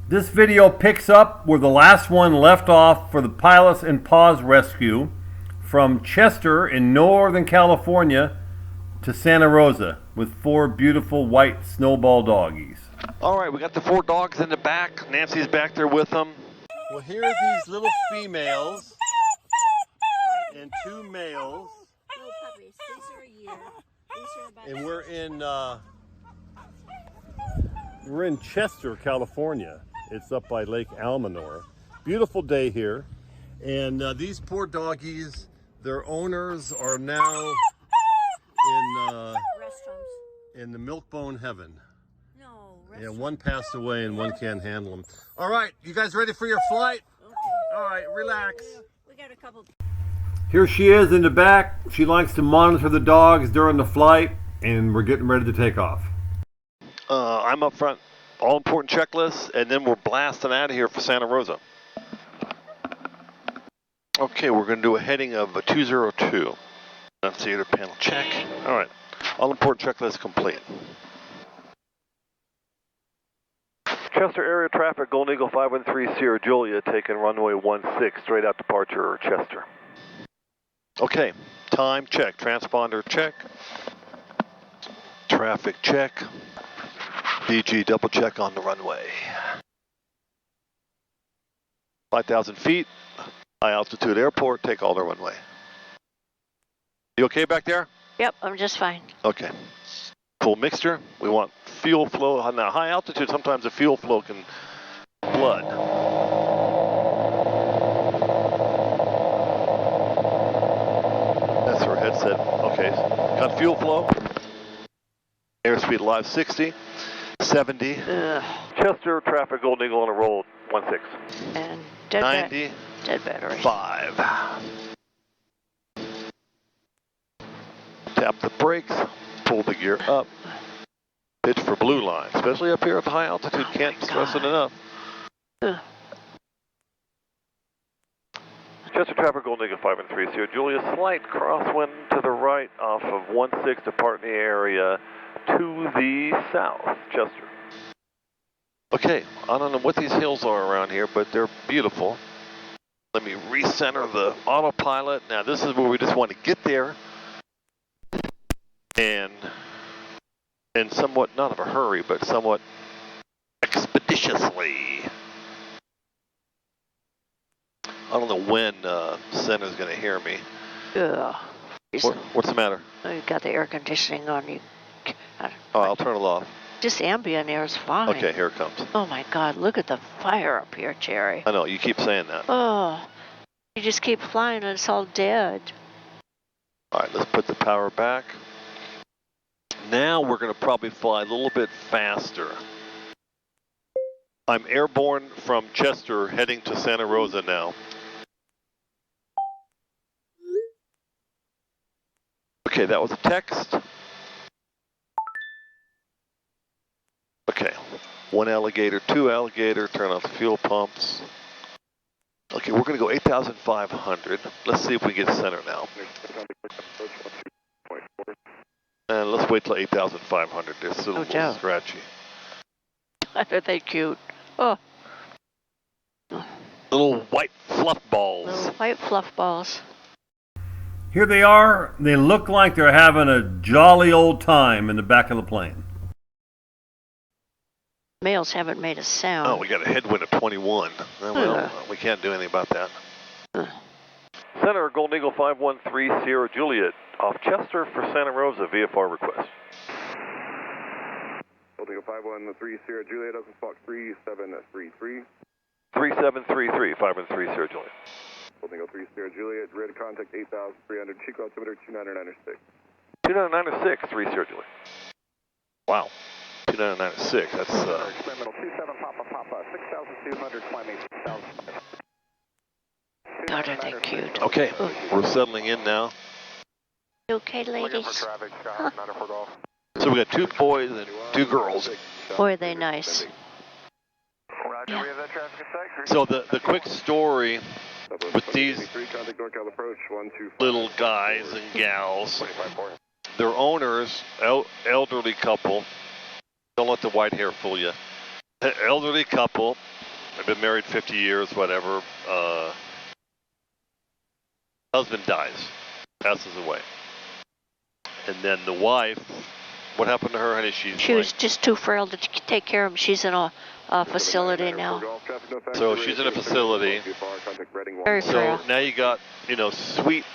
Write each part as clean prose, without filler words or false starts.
This video picks up where the last one left off for the Pilots and Paws rescue from Chester in Northern California to Santa Rosa with 4 beautiful white snowball doggies. All right, we got the 4 dogs in the back. Nancy's back there with them. Well, here are these little females and 2 males. Little puppies. These are a year. These are about And we're in Chester, California. It's up by Lake Almanor. Beautiful day here. And these poor doggies, their owners are now rest homes. in the milk-bone heaven. No, rest Yeah, homes. one passed away and one can't handle them. All right, you guys ready for your flight? Okay. All right, relax. We got a couple. Here she is in the back. She likes to monitor the dogs during the flight, and we're getting ready to take off. I'm up front, all important checklists, and then we're blasting out of here for Santa Rosa. Okay, we're going to do a heading of 202. Theater panel check. All right, all important checklist complete. Chester area traffic, Golden Eagle 513 Sierra Julia, taking runway 16, straight out departure Chester. Okay, time check, transponder check, traffic check, DG double check on the runway. 5,000 feet, high altitude airport, take all the runway. You okay back there? Yep, I'm just fine. Okay. Full mixture. We want fuel flow. On that high altitude, sometimes the fuel flow can blood. That's our headset. Okay. Got fuel flow. Airspeed live 60, 70. Chester traffic, Golden Eagle on a roll, 16. And dead 90. dead battery. 5. Tap the brakes, pull the gear up, pitch for blue line, especially up here at the high altitude, can't stress it enough. Chester traffic, Golden Eagle 513 Sierra Julia, slight crosswind to the right off of 16 departing the area to the south, Chester. Okay, I don't know what these hills are around here, but they're beautiful. Let me recenter the autopilot. Now this is where we just want to get there. And somewhat, not of a hurry, but somewhat expeditiously. I don't know when Center's going to hear me. What's the matter? You got the air conditioning on. Oh, I'll turn it off. Just ambient air is fine. Okay, here it comes. Oh my God, look at the fire up here, Jerry. I know, you keep saying that. Oh, you just keep flying and it's all dead. All right, let's put the power back. Now we're going to probably fly a little bit faster. I'm airborne from Chester heading to Santa Rosa now. Okay, that was a text. Okay, 1 alligator, 2 alligator, turn off the fuel pumps. Okay, we're going to go 8,500. Let's see if we get center now. And let's wait till 8,500. It's a little scratchy. Are they cute? Oh. Little white fluff balls. Little white fluff balls. Here they are. They look like they're having a jolly old time in the back of the plane. Males haven't made a sound. Oh, we got a headwind of 21. Well, we can't do anything about that. Center, Golden Eagle 513 Sierra Juliet, off Chester for Santa Rosa, VFR request. Golden Eagle 513 Sierra Juliet, doesn't spot 3733. 3733, 513 Sierra Juliet. Golden Eagle 3 Sierra Juliet, ready to contact 8,300, Chico altimeter 2996. 2996, 3 Sierra Juliet. Wow, 2996, that's Experimental 27 Papa, 6,200, climbing 6,000. God, are they cute? okay. We're settling in now. You okay, ladies? So we got 2 boys and 2 girls. Boy, are they nice. Roger, we have that traffic attack. So the quick story with these little guys and gals, their owners, elderly couple, don't let the white hair fool you, elderly couple I've been married 50 years, whatever. Husband dies, passes away. And then the wife, what happened to her, honey? She was just too frail to take care of him. She's in a facility now. So she's in a facility. Very frail. So now you got, sweet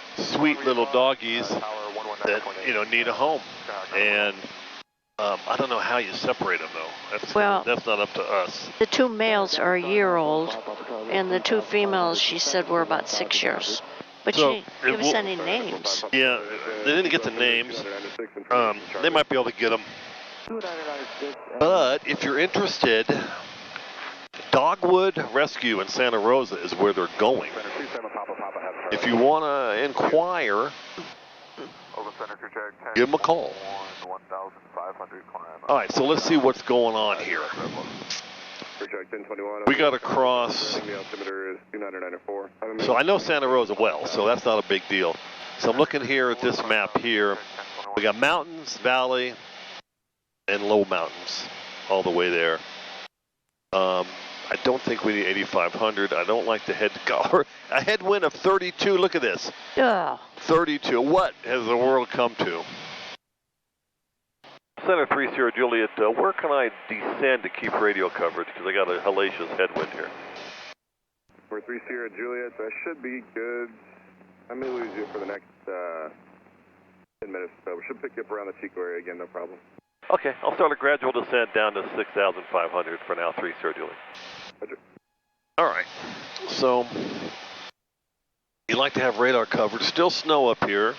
little doggies that, need a home. And I don't know how you separate them, though. That's not up to us. The two males are a year old, and the two females, she said, were about 6 years. But So, she didn't give us any names. Yeah, they didn't get the names. They might be able to get them. But if you're interested, Dogwood Rescue in Santa Rosa is where they're going. If you want to inquire, give them a call. All right, so let's see what's going on here. We got to cross. So I know Santa Rosa well, so that's not a big deal. So I'm looking here at this map here. We got mountains, valley, and low mountains all the way there. I don't think we need 8,500. I don't like the a headwind of 32. Look at this. Yeah. 32. What has the world come to? Center 30 Juliet, where can I descend to keep radio coverage? Because I got a hellacious headwind here. For 30 Juliet, that should be good. I may lose you for the next 10 minutes, so we should pick you up around the Chico area again, no problem. Okay, I'll start a gradual descent down to 6,500 for now, 30 Juliet. Roger. All right, so you like to have radar coverage. Still snow up here.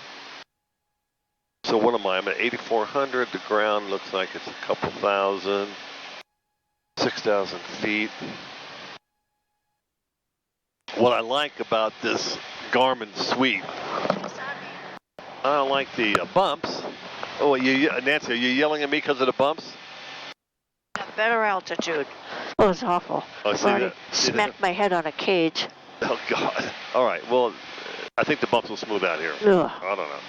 So what am I? I'm at 8,400. The ground looks like it's a couple thousand, 6,000 feet. What I like about this Garmin suite, I don't like the bumps. Oh, Nancy, are you yelling at me because of the bumps? Better altitude. Oh, it's awful. Oh, see that? Smacked my head on a cage. Oh, God. All right, well, I think the bumps will smooth out here. Ugh. I don't know.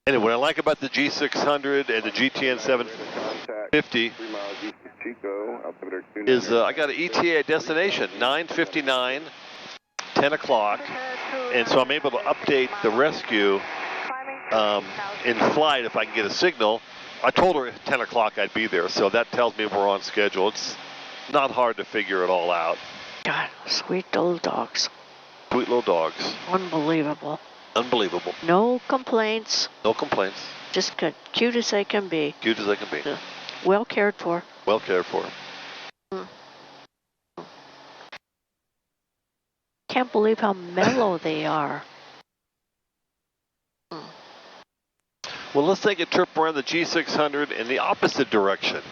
Anyway, what I like about the G600 and the GTN 750 is I got an ETA destination, 9:59, 10 o'clock, and so I'm able to update the rescue in flight if I can get a signal. I told her at 10 o'clock I'd be there, so that tells me we're on schedule. It's not hard to figure it all out. God, sweet little dogs. Sweet little dogs. Unbelievable. Unbelievable. No complaints. No complaints. Just cute as they can be. Cute as they can be. Well cared for. Well cared for. Can't believe how mellow they are. Well, let's take a trip around the G600 in the opposite direction.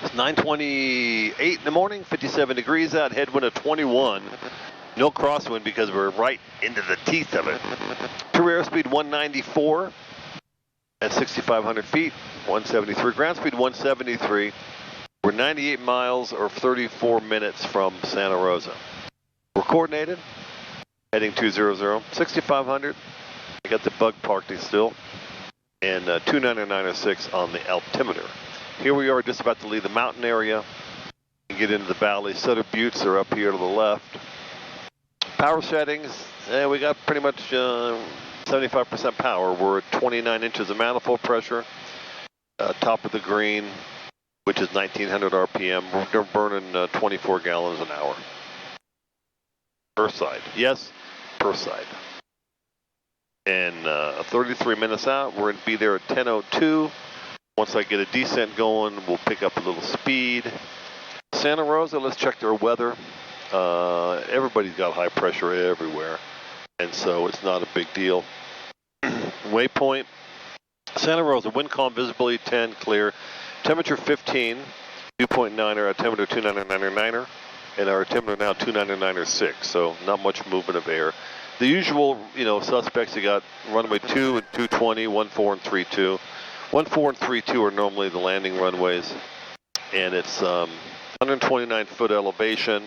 It's 9:28 in the morning, 57 degrees out, headwind of 21. No crosswind because we're right into the teeth of it. True airspeed 194 at 6,500 feet, 173. Ground speed 173. We're 98 miles or 34 minutes from Santa Rosa. We're coordinated, heading 200, 6,500. I got the bug parked still, and 29906 on the altimeter. Here we are just about to leave the mountain area and get into the valley. Sutter Buttes are up here to the left. Power settings, we got pretty much 75% power. We're at 29 inches of manifold pressure. Top of the green, which is 1900 RPM. We're burning 24 gallons an hour. Per side. Yes, per side. And 33 minutes out, we're going to be there at 10:02. Once I get a descent going, we'll pick up a little speed. Santa Rosa, let's check their weather. Everybody's got high pressure everywhere, and so it's not a big deal. Waypoint, Santa Rosa, wind calm, visibility 10, clear. Temperature 15, 2.9er, altimeter 299er, and our altimeter now 29906, so not much movement of air. The usual, suspects, you got runway 2 and 220, 14 and 32. 14 and 32 are normally the landing runways, and it's 129-foot elevation,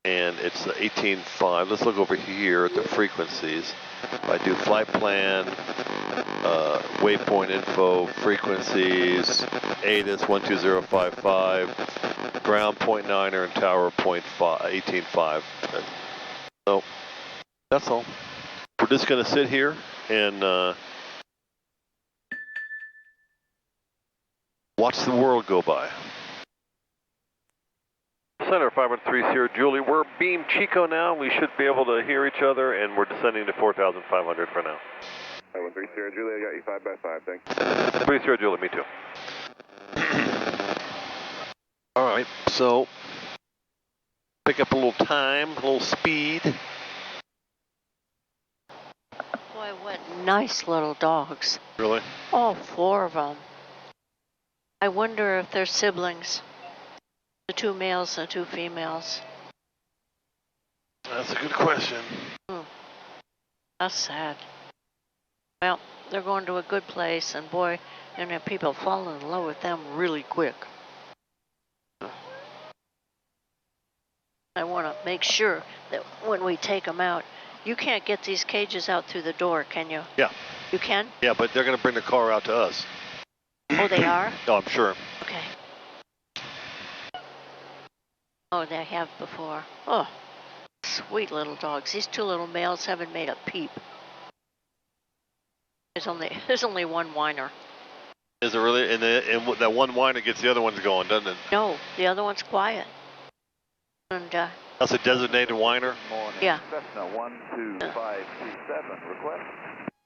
and it's 18.5. Let's look over here at the frequencies. If I do flight plan, waypoint info, frequencies, ATIS 12055, ground .9er and tower .18.5. So that's all. We're just going to sit here and watch the world go by. Center 513 Sierra Julie, we're beam Chico now. We should be able to hear each other, and we're descending to 4,500 for now. 513 Sierra Julie, I got you 5 by 5, thanks. 3 Sierra Julie, me too. All right, so pick up a little time, a little speed. Boy, what nice little dogs. Really? All 4 of them. I wonder if they're siblings. The 2 males and 2 females. That's a good question. That's sad. Well, they're going to a good place, and boy, and then people fall in love with them really quick. I want to make sure that when we take them out, you can't get these cages out through the door, can you? Yeah. You can? Yeah, but they're going to bring the car out to us. Oh, they are? Oh, I'm sure. Okay. Oh, they have before. Oh, sweet little dogs. These 2 little males haven't made a peep. There's only 1 whiner. Is it really? And that one whiner gets the other ones going, doesn't it? No, the other one's quiet. And that's a designated whiner? Yeah. Cessna 125C7 request.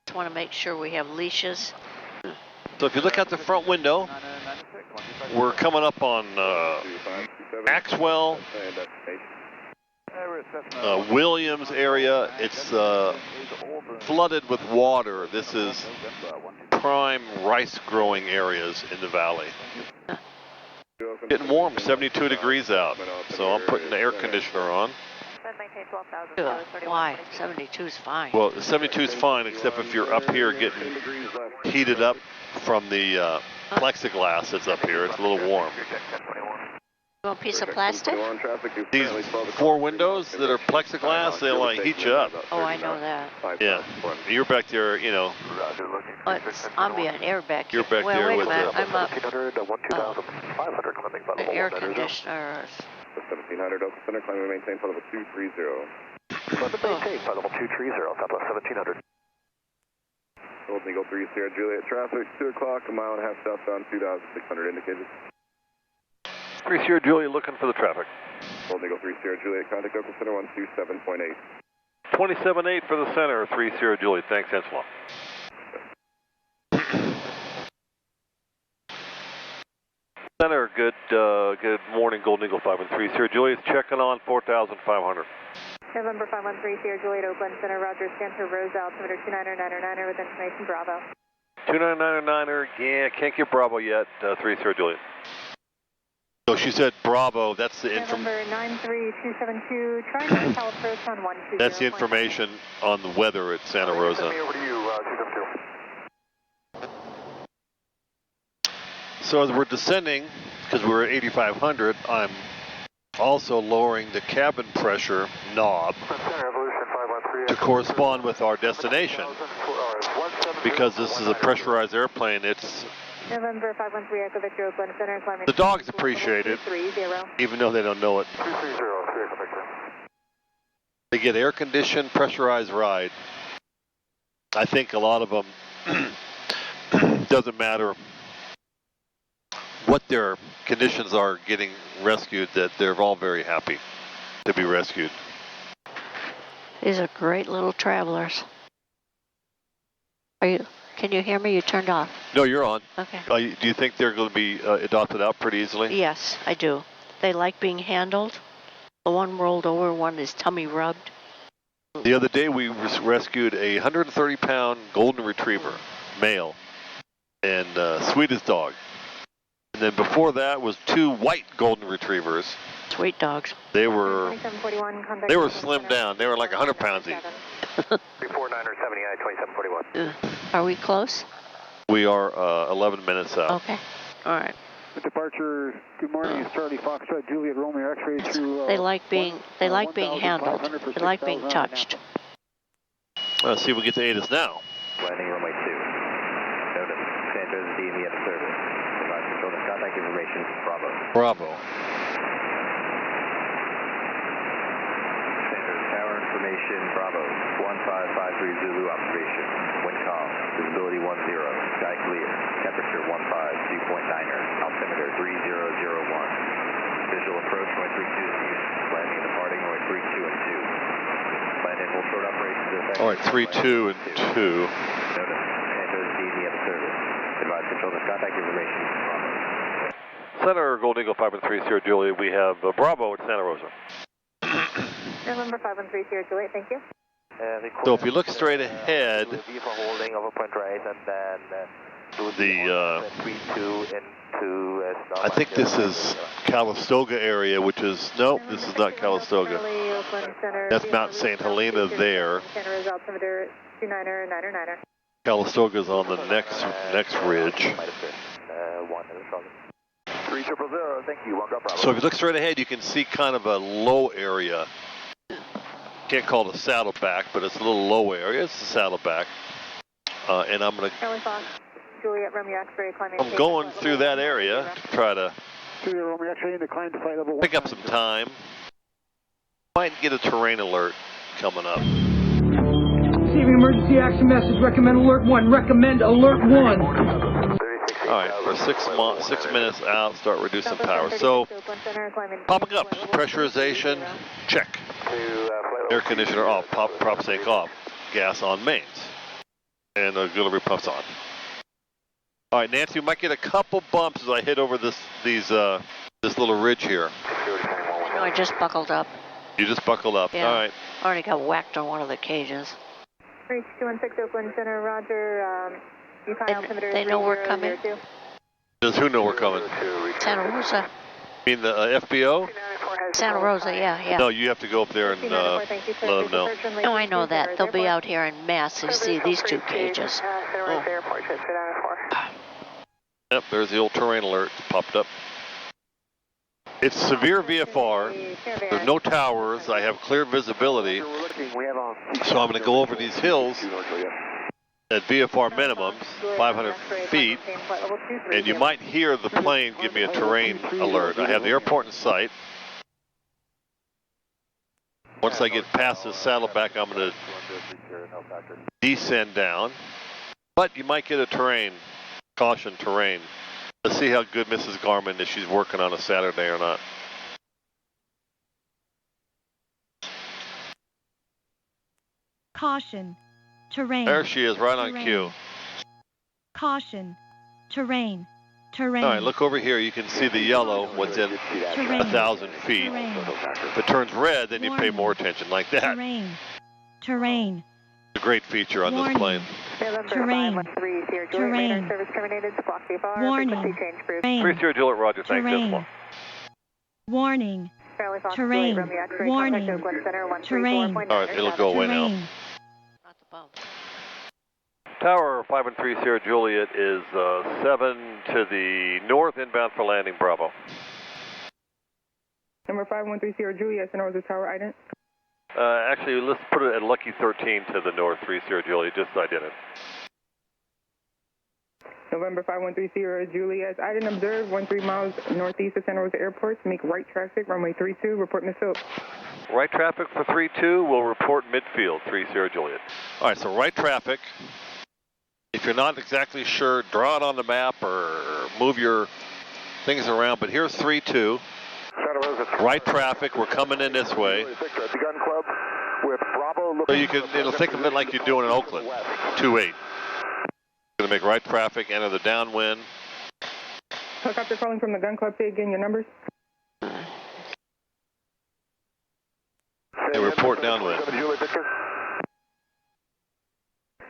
Just want to make sure we have leashes. So if you look out the front window, we're coming up on Maxwell, Williams area. It's flooded with water. This is prime rice growing areas in the valley. Getting warm, 72 degrees out. So I'm putting the air conditioner on. Why? 72 is fine. Well, 72 is fine, except if you're up here getting heated up from the plexiglass that's up here. It's a little warm. You want a piece of plastic? These 4 windows that are plexiglass, they'll like heat you up. Oh, I know that. Yeah. You're back there, you know. But I'm being air back here. You're back well, there wait with a minute. the... I'm up. The air conditioner. 1700 Oakland Center, climb and maintain flight level 230. Maintain flight level 230, Southwest 1700. Golden Eagle 3 Sierra Juliet traffic, 2 o'clock, a mile and a half southbound, 2,600 indicated. 3 Sierra Juliet looking for the traffic. Golden Eagle 3 Sierra Juliet, contact Oakland Center 127.8. 27.8 for the center, 3 Sierra Juliet. Thanks, Anselm. Center, good morning, Golden Eagle 5 and 3 Sierra Juliet. Checking on 4,500. November 513 Sierra Juliet, Oakland Center, Roger, Santa Rosa, altimeter 299er with information Bravo. 299er, yeah, can't get Bravo yet, 3 Sierra Juliet. So she said Bravo, that's the November 93272, try north approach on 120. That's the information on the weather at Santa Rosa. Over to you, 272. So as we're descending, because we're at 8,500, I'm also lowering the cabin pressure knob to correspond with our destination. Because this is a pressurized airplane, it's... November 513 Echo Victor, Oakland Center, climbing... The dogs appreciate it, even though they don't know it. 230, They get air-conditioned, pressurized ride. I think a lot of them, doesn't matter what their conditions are getting rescued, that they're all very happy to be rescued. These are great little travelers. Can you hear me? You turned off. No, you're on. Okay. Do you think they're going to be adopted out pretty easily? Yes, I do. They like being handled. The one rolled over, one is tummy rubbed. The other day we rescued a 130-pound golden retriever, male, and sweetest dog. And then before that was 2 white golden retrievers. Sweet dogs. They were slimmed down. They were like 100 pounds each. 349er 79 2741. Are we close? We are 11 minutes out. Okay. All right. Departure. Good morning. It's Charlie Foxtrot, Juliet Romeo X-ray through. They like being handled. They like being touched. Let's see if we get to ATIS now. Landing runway information, Bravo. Bravo. Center tower information, Bravo. 1553 Zulu observation. Wind calm, visibility 10, sky clear, temperature 15, dew point 9er, altimeter 3001. Visual approach, runway 32 is used. Landing and departing, runway 32 and 2. Land and full short operations are effective. All right, 3, 2, and 2. Notice, Santos DV at the service. Advise controllers contact information, Bravo. Center Gold Eagle 513 Sierra Juliet. We have Bravo at Santa Rosa. November 513 Sierra Juliet, thank you. So if you look straight ahead, holding over point right, and then I think this is Calistoga area, which is, no, this is not Calistoga. That's Mount St. Helena there. Calistoga's on the next ridge. 3000, thank you. So if you look straight ahead, you can see kind of a low area. Can't call it a saddleback, but it's a little low area. It's a saddleback. And I'm going to... Juliet, Romeo X-ray, climbing. I'm going through that area to try to Romeo X-ray into climb to flight level pick up some time. Might get a terrain alert coming up. Receiving emergency action message. Recommend alert 1. Recommend alert 1. All right, we're 6 minutes out. Start reducing power. So, popping up. Pressurization, check. Air conditioner off. Prop sink off. Gas on mains. And auxiliary pumps on. All right, Nancy, we might get a couple bumps as I hit over this little ridge here. No, I just buckled up. You just buckled up. Yeah. All right. Already got whacked on one of the cages. Reach 216 Oakland Center, Roger. They know we're coming. Does who know we're coming? Santa Rosa. You mean the FBO? Santa Rosa, yeah. No, you have to go up there and let them know. No, I know that. They'll be out here in mass to see these two cages. Oh. Yep, there's the old terrain alert popped up. It's severe VFR. There's no towers. I have clear visibility. So I'm going to go over these hills at VFR minimums, 500 feet, and you might hear the plane give me a terrain alert. I have the airport in sight. Once I get past this saddleback, I'm going to descend down, but you might get a terrain, caution terrain. Let's see how good Mrs. Garmin is, she's working on a Saturday or not. Caution, terrain. There she is, right on cue. Caution, terrain. All right, look over here. You can see the yellow within 1,000 feet. Terrain. If it turns red, then you pay more attention, like that. Terrain. It's a great feature on this plane. Terrain. Warning. 30 Juliet, Roger, thanks. Terrain. Warning. Terrain. Warning. Terrain. All right, it'll go away now. Not the bump. Tower 513 Sierra Juliet is 7 to the north, inbound for landing, Bravo. Number 513 Sierra Juliet, Santa Rosa Tower, ident. Actually, let's put it at Lucky 13 to the north, 3 Sierra Juliet, just ident it. November 513 Sierra Juliet, ident observed 13 miles northeast of Santa Rosa Airport. Make right traffic, runway 32, report midfield. Right traffic for 32, will report midfield, 3 Sierra Juliet. All right, so right traffic. If you're not exactly sure, draw it on the map or move your things around, but here's 3-2. Right traffic, we're coming in this way. So you can, think of it like you're doing in Oakland, 2-8. Gonna make right traffic, enter the downwind. Helicopter calling from the gun club, say again your numbers. They report downwind.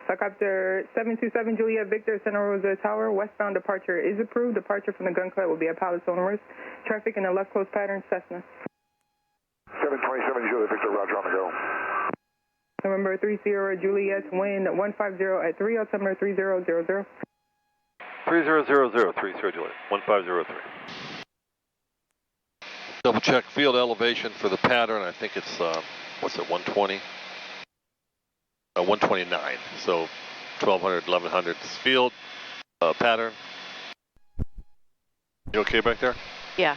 Helicopter 727 Juliet Victor, Santa Rosa Tower, westbound departure is approved. Departure from the gun club will be at Palace on West. Traffic in the left close pattern, Cessna. 727 Juliet Victor, Roger, on the go. November 30 Juliet, wind 150 at 3, altimeter 3000. 3000, 3 Sierra Juliet, 1503. Double check field elevation for the pattern. I think it's, what's it, 120? 129, so 1200, 1100 field pattern. You okay back there? Yeah.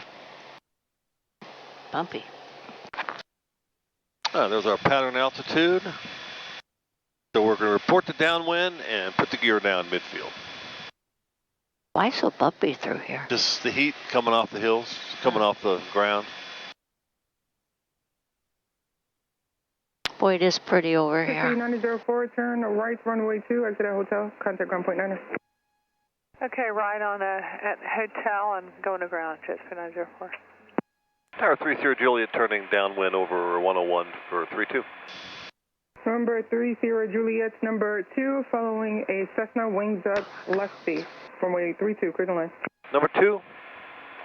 Bumpy. There's our pattern altitude. So we're going to report the downwind and put the gear down midfield. Why so bumpy through here? Just the heat coming off the hills, coming off the ground. Boy, it is pretty over here. 9004, turn right, runway 2, exit at hotel, contact ground point 9. Okay, right on at hotel and going to ground, Cessna 904. Tower 30 Juliet turning downwind over 101 for 32. Number 30 Juliet, number 2, following a Cessna wings up lefty, runway 32, clear to land. Number 2,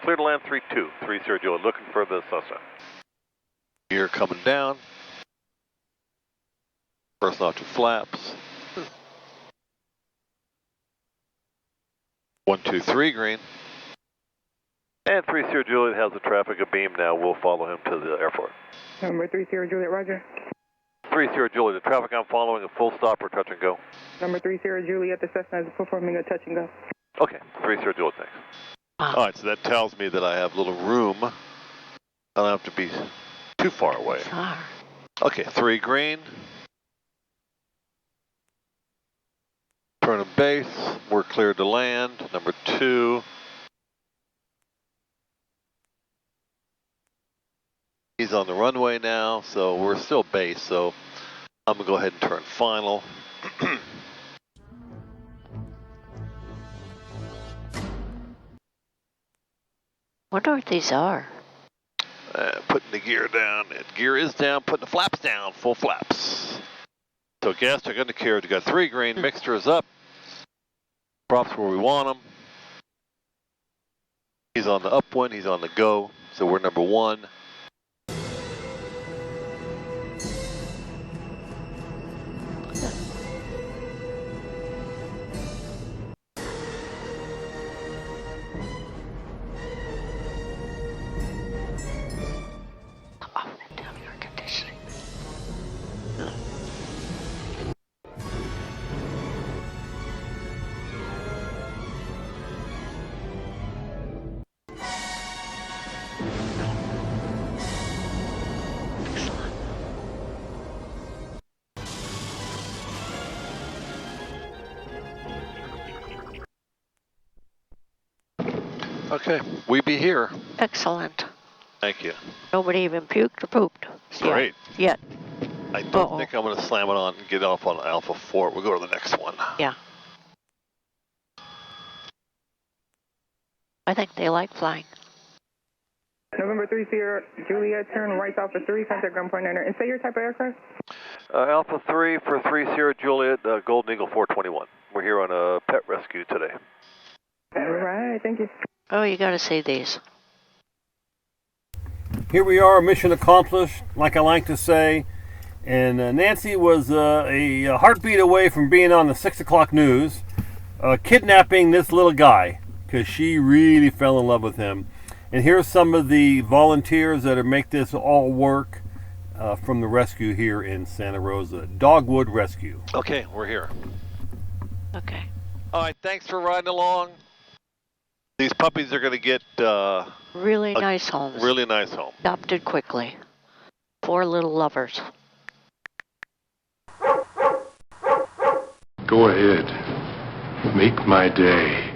clear to land 32, 30 Juliet, looking for the Cessna. Gear coming down. First off to flaps. 123 green. And 30 Juliet has the traffic abeam now. We'll follow him to the airport. Number 30 Juliet, roger. 30 Juliet, the traffic I'm following a full stop or touch and go. Number 30 Juliet, the Cessna is performing a touch and go. Okay, 30 Juliet, thanks. Alright, so that tells me that I have little room. I don't have to be too far away. Far. Okay, 3 green. Turn of base, we're cleared to land. Number 2. He's on the runway now, so we're still base, so I'm going to go ahead and turn final. Wonder what these are. Putting the gear down. Gear is down, putting the flaps down, full flaps. So gas took into care. We got 3 green, mixture is up. Props where we want them. He's on the upwind, he's on the go, so we're number 1. Okay, we be here. Excellent. Thank you. Nobody even puked or pooped. Great. Yet. I don't think I'm going to slam it on and get off on Alpha 4. We'll go to the next one. Yeah. I think they like flying. November 30 Juliet, turn right off of 3, contact ground point 9. And say your type of aircraft? Alpha 3 for 30 Juliet, Golden Eagle 421. We're here on a pet rescue today. All right, thank you. Oh, you got to see these. Here we are, mission accomplished, like I like to say. And Nancy was a heartbeat away from being on the 6 o'clock news, kidnapping this little guy, because she really fell in love with him. And here's some of the volunteers that make this all work from the rescue here in Santa Rosa. Dogwood Rescue. Okay, we're here. Okay. All right, thanks for riding along. These puppies are going to get really nice homes. Really nice home. Adopted quickly. 4 little lovers. Go ahead. Make my day.